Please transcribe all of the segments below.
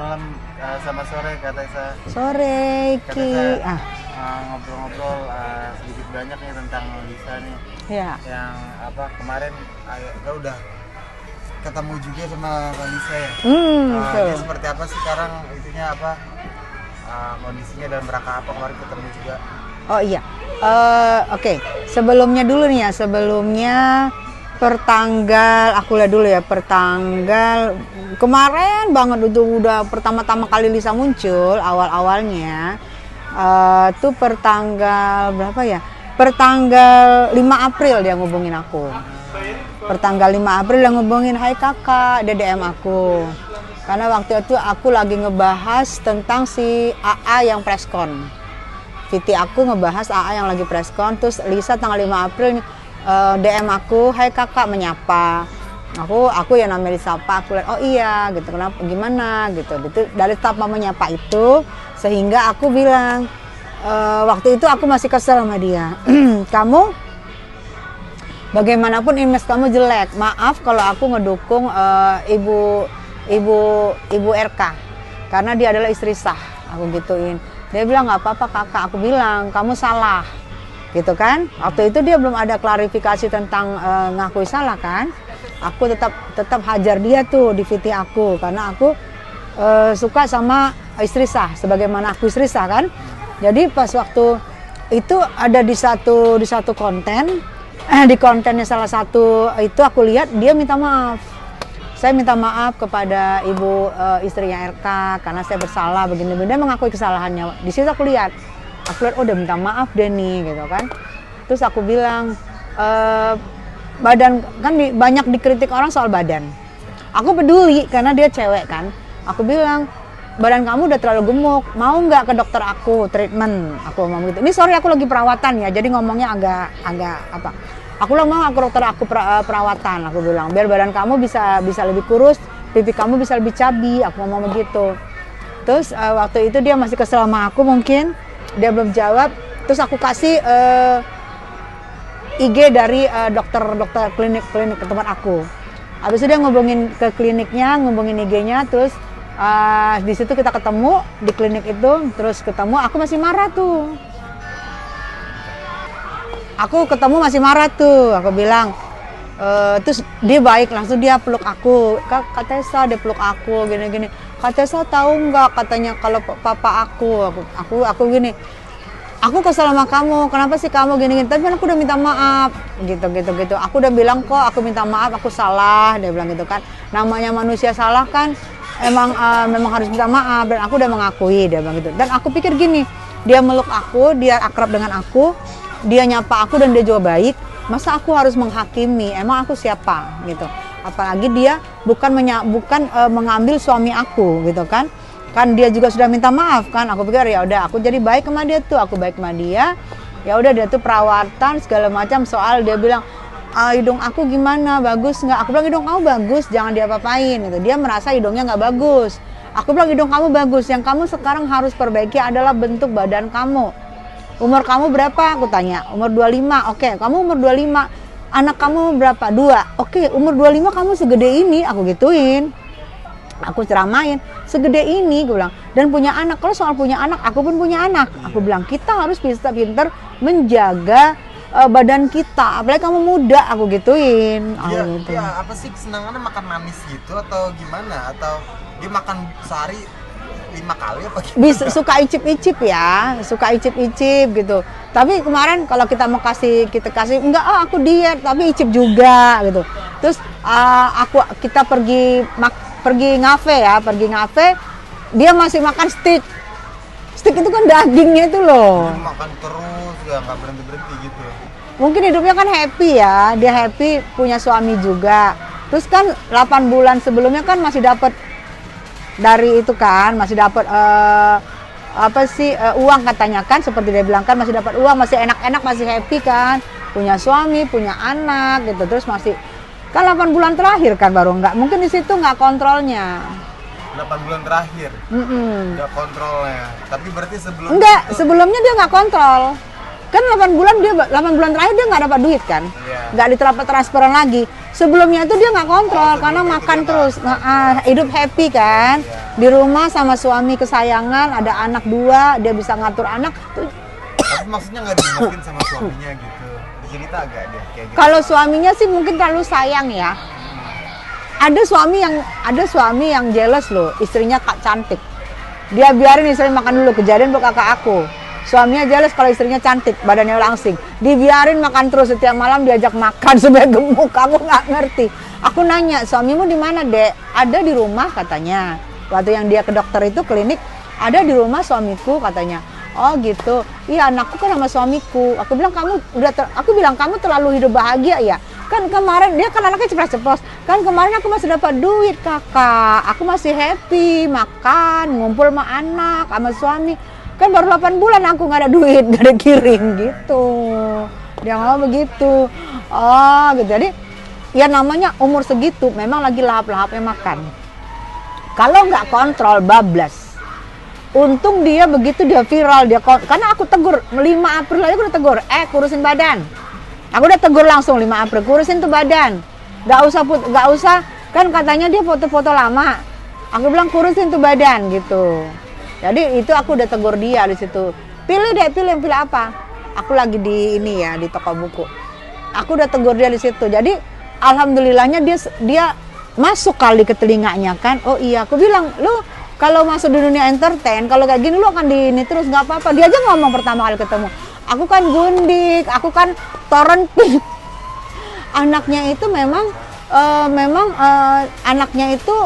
malam sama sore Kak Tessa. Sore Kak Ki. Tessa, ngobrol-ngobrol sedikit banyak nih tentang Lisa nih. Ya. Yang apa kemarin Kak udah ketemu juga sama Kak Lisa ya. Betul. Dia seperti apa sih sekarang itunya apa kondisinya dalam rangka apa kemarin ketemu juga? Oh iya. Oke. Sebelumnya dulu nih ya. Sebelumnya pertanggal aku lihat dulu ya. Pertanggal kemarin banget udah pertama-tama kali Lisa muncul awal-awalnya. Tuh pertanggal berapa ya? Pertanggal 5 April dia ngubungin aku. Pertanggal 5 April dia ngubungin, "Hai kakak," dia DM aku. Karena waktu itu aku lagi ngebahas tentang si AA yang preskon. VT aku ngebahas AA yang lagi preskon, terus Lisa tanggal 5 April DM aku, "Hai kakak," menyapa. Aku yang namanya disapa, aku lihat, oh iya gitu, kenapa, gimana gitu. Dari tapa menyapa itu, sehingga aku bilang, waktu itu aku masih kesel sama dia. "Kamu bagaimanapun image kamu jelek, maaf kalau aku ngedukung ibu RK karena dia adalah istri sah," aku gituin. Dia bilang, "Nggak apa-apa kakak," aku bilang, "kamu salah," gitu kan. Waktu itu dia belum ada klarifikasi tentang ngakui salah kan. Aku tetap hajar dia tuh di VT aku karena aku suka sama istri sah sebagaimana aku istri sah kan. Jadi pas waktu itu ada di satu konten, di kontennya salah satu itu aku lihat dia minta maaf. Saya minta maaf kepada ibu istrinya RK karena saya bersalah begini-begini. Dia mengakui kesalahannya. Di situ aku lihat oh udah minta maaf deh nih gitu kan. Terus aku bilang, badan kan banyak dikritik orang soal badan. Aku peduli karena dia cewek kan. Aku bilang, "Badan kamu udah terlalu gemuk, mau nggak ke dokter aku treatment?" Aku ngomong gitu. Ini sorry aku lagi perawatan ya, jadi ngomongnya agak apa. Aku bilang, "Mau aku dokter aku perawatan," aku bilang, "biar badan kamu bisa lebih kurus, pipi kamu bisa lebih cabi," aku ngomong begitu. Terus waktu itu dia masih kesel sama aku mungkin, dia belum jawab. Terus aku kasih IG dari dokter klinik ke tempat aku. Habis itu dia ngubungin ke kliniknya, ngubungin IG-nya, terus di situ kita ketemu di klinik itu, terus ketemu aku masih marah tuh. Aku ketemu masih marah tuh, aku bilang, terus dia baik, langsung dia peluk aku, Kak Tessa, dia peluk aku gini-gini. "Kak Tessa tahu nggak," katanya, "kalau papa aku gini, aku kesel sama kamu, kenapa sih kamu gini-gini, tapi aku udah minta maaf," gitu. Aku udah bilang kok, aku minta maaf, aku salah, dia bilang gitu kan. Namanya manusia salah kan, memang harus minta maaf, dan aku udah mengakui, dia bilang gitu. Dan aku pikir gini, dia meluk aku, dia akrab dengan aku, dia nyapa aku dan dia juga baik, masa aku harus menghakimi, emang aku siapa gitu. Apalagi dia bukan mengambil suami aku gitu kan. Kan dia juga sudah minta maaf kan. Aku pikir ya udah, aku jadi baik sama dia tuh, aku baik sama dia. Ya udah, dia tuh perawatan segala macam, soal dia bilang, "Hidung aku gimana, bagus nggak?" Aku bilang, "Hidung kamu bagus, jangan diapa-apain," gitu. Dia merasa hidungnya nggak bagus. Aku bilang, "Hidung kamu bagus, yang kamu sekarang harus perbaiki adalah bentuk badan kamu. Umur kamu berapa?" Aku tanya. "Umur 25. Oke, kamu umur 25. Anak kamu berapa? 2. Oke, umur 25 kamu segede ini," aku gituin. Aku ceramain, segede ini, gue bilang, dan punya anak. Kalau soal punya anak, aku pun punya anak. Aku bilang, kita harus pintar menjaga badan kita, apalagi kamu muda, aku gituin. Iya, apa sih kesenangannya makan manis gitu atau gimana? Atau dia makan sehari 5 kali apa gitu? Bisa suka icip-icip ya, suka icip-icip gitu. Tapi kemarin kalau kita mau kita kasih, enggak, aku diet, tapi icip juga gitu. Terus kita pergi ngafe, dia masih makan steak itu kan dagingnya itu loh. Dia makan terus ya, nggak berhenti gitu. Mungkin hidupnya kan happy ya, dia happy, punya suami juga. Terus kan 8 bulan sebelumnya kan masih dapat dari itu kan, masih dapat uang katanya kan, seperti dia bilang kan, masih dapat uang, masih enak-enak, masih happy kan, punya suami, punya anak gitu. Terus masih kan 8 bulan terakhir kan baru nggak, mungkin di situ nggak kontrolnya. 8 bulan terakhir nggak kontrolnya, tapi berarti sebelumnya dia nggak kontrol kan. 8 bulan terakhir dia nggak dapat duit kan, nggak diterapkan transferan lagi. Sebelumnya itu dia nggak kontrol karena makan terus, hidup happy kan. di rumah sama suami kesayangan, ada anak 2, dia bisa ngatur anak. Tapi maksudnya nggak diingetin sama suaminya gitu. Cerita agak deh kayak gitu. Kalau suaminya sih mungkin terlalu sayang ya. Ada suami yang jealous loh, istrinya cantik. Dia biarin istri makan dulu, kejadian buat kakak aku. Suaminya jealous kalau istrinya cantik, badannya langsing. Dibiarin makan terus, setiap malam diajak makan supaya gemuk. Aku nggak ngerti. Aku nanya, suamimu di mana, Dek? Ada di rumah katanya. Waktu yang dia ke dokter itu klinik, ada di rumah suamiku katanya. Oh gitu. Iya, anakku kan sama suamiku. Aku bilang kamu terlalu hidup bahagia ya. Kan kemarin dia kan anaknya ceplos-ceplos. Kan kemarin aku masih dapat duit, Kakak. Aku masih happy, makan, ngumpul sama anak, sama suami. Kan baru 8 bulan aku nggak ada duit, nggak ada kirim gitu. Dia ngomong begitu. Oh, gitu. Jadi ya namanya umur segitu memang lagi lahap-lahapnya makan. Kalau nggak kontrol bablas. Untung dia begitu dia viral, karena aku tegur 5 April aja aku udah tegur, kurusin badan. Aku udah tegur langsung 5 April, kurusin tuh badan. Gak usah, kan katanya dia foto-foto lama. Aku bilang kurusin tuh badan gitu. Jadi itu aku udah tegur dia di situ. Pilih apa? Aku lagi di di toko buku. Aku udah tegur dia di situ. Jadi alhamdulillahnya dia masuk kali ke telinganya kan. Oh iya, aku bilang, lu kalau masuk di dunia entertain, kalau kayak gini lu akan di ini terus nggak apa-apa. Dia aja ngomong pertama kali ketemu. Aku kan gundik, aku kan torrenting. Anaknya itu memang anaknya itu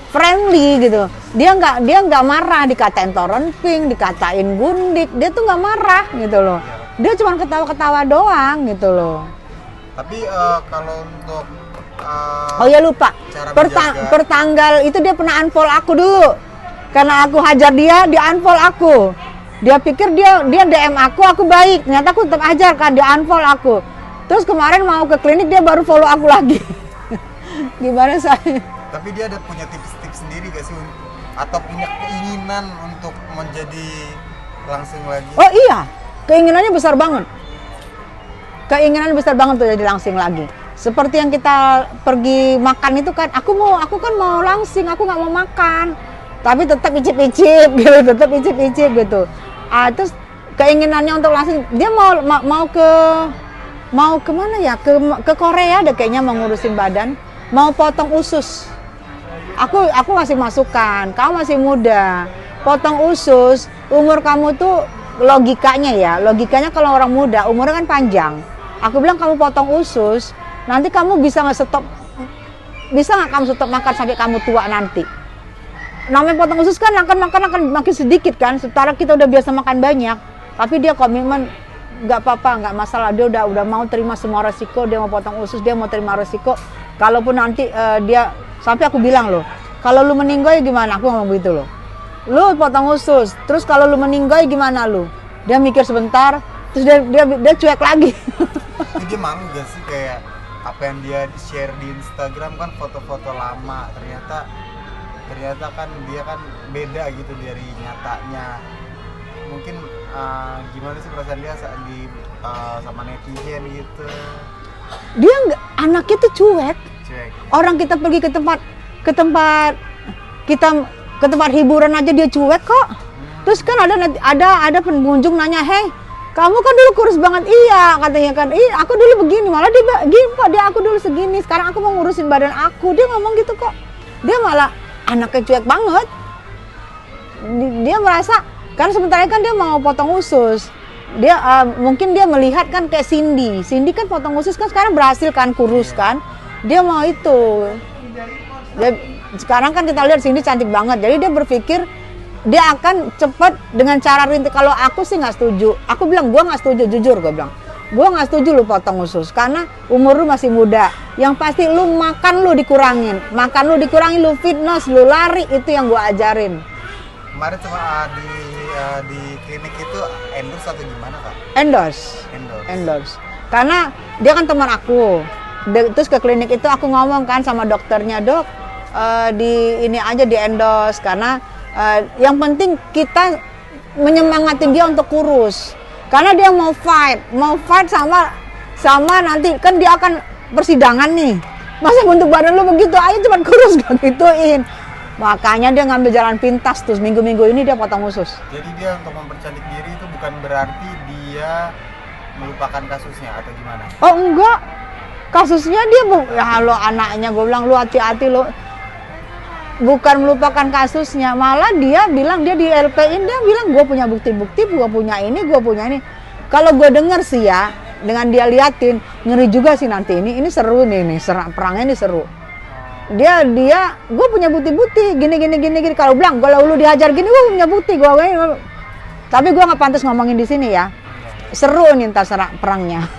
friendly gitu. Dia nggak marah dikatain torrenting, dikatain gundik. Dia tuh nggak marah gitu loh. Dia cuma ketawa-ketawa doang gitu loh. Tapi kalau untuk oh ya lupa, pertanggal itu dia pernah unfollow aku dulu. Karena aku hajar dia unfollow aku. Dia pikir dia DM aku baik. Ternyata aku tetap hajar kan, dia unfollow aku. Terus kemarin mau ke klinik dia baru follow aku lagi. Gimana saya? Tapi dia ada punya tips-tips sendiri gak sih? Atau punya keinginan untuk menjadi langsing lagi? Oh iya, keinginannya besar banget. Keinginannya besar banget tuh jadi langsing lagi. Seperti yang kita pergi makan itu kan, aku kan mau langsing, aku nggak mau makan, tapi tetap icip-icip gitu, tetap icip-icip gitu. Terus keinginannya untuk langsing, dia mau ke mana ya? Ke Korea deh kayaknya mau ngurusin badan, mau potong usus. Aku ngasih masukan, kamu masih muda, potong usus, umur kamu tuh logikanya kalau orang muda umurnya kan panjang. Aku bilang kamu potong usus, nanti kamu bisa nggak kamu stop makan sampai kamu tua nanti. Namanya potong usus kan akan makin sedikit kan, sementara kita udah biasa makan banyak. Tapi dia komitmen nggak apa-apa, nggak masalah, dia udah mau terima semua resiko, dia mau potong usus, dia mau terima resiko. Kalaupun nanti dia sampai aku bilang loh, kalau lu meninggal gimana? Aku ngomong begitu loh. Lu potong usus, terus kalau lu meninggal gimana lu? Dia mikir sebentar, terus dia cuek lagi. Jadi dia malu gak sih kayak apa yang dia share di Instagram kan foto-foto lama, ternyata kan dia kan beda gitu dari nyatanya. Mungkin gimana sih perasaan dia saat sama netizen gitu? Dia anaknya tuh cuek. Orang kita pergi ke tempat hiburan aja dia cuek kok. Terus kan ada pengunjung nanya, "Hei, kamu kan dulu kurus banget." Iya, katanya kan. Aku dulu begini, malah dia gini kok, aku dulu segini, sekarang aku mau ngurusin badan aku. Dia ngomong gitu kok. Dia malah anaknya cuek banget. Dia merasa, kan sementara kan dia mau potong usus. Dia mungkin dia melihat kan kayak Cindy kan potong usus kan sekarang berhasil kan, kurus kan. Dia mau itu. Sekarang kan kita lihat Cindy cantik banget. Jadi dia berpikir dia akan cepat dengan cara rintik. Kalau aku sih nggak setuju. Aku bilang gue nggak setuju, jujur gue bilang. Gue nggak setuju lu potong usus karena umur lu masih muda. Yang pasti lu makan lu dikurangin, lu fitness, lu lari, itu yang gue ajarin. Kemarin cuma di klinik itu endorse atau gimana Kak? Endorse. Karena dia kan teman aku. Terus ke klinik itu aku ngomong kan sama dokternya, "Dok, di ini aja di endorse karena yang penting kita menyemangatin dia untuk kurus. Karena dia mau fight sama nanti kan dia akan persidangan nih. Masa bentuk badan lu begitu aja cuma kurus gak gituin. Makanya dia ngambil jalan pintas terus minggu-minggu ini dia potong usus. Jadi dia untuk mempercantik diri itu bukan berarti dia melupakan kasusnya atau gimana? Oh enggak, kasusnya dia ya lo anaknya, gue bilang lu hati-hati lo. Bukan melupakan kasusnya, malah dia bilang dia di LP-in, dia bilang gue punya bukti-bukti, gue punya ini, gue punya ini. Kalau gue denger sih ya, dengan dia liatin, ngeri juga sih nanti ini seru nih perangnya ini seru. Dia gue punya bukti-bukti gini. Kalau bilang kalau lu dihajar gini, gue punya bukti gue. Tapi gue nggak pantas ngomongin di sini ya. Seru nih ntar perangnya.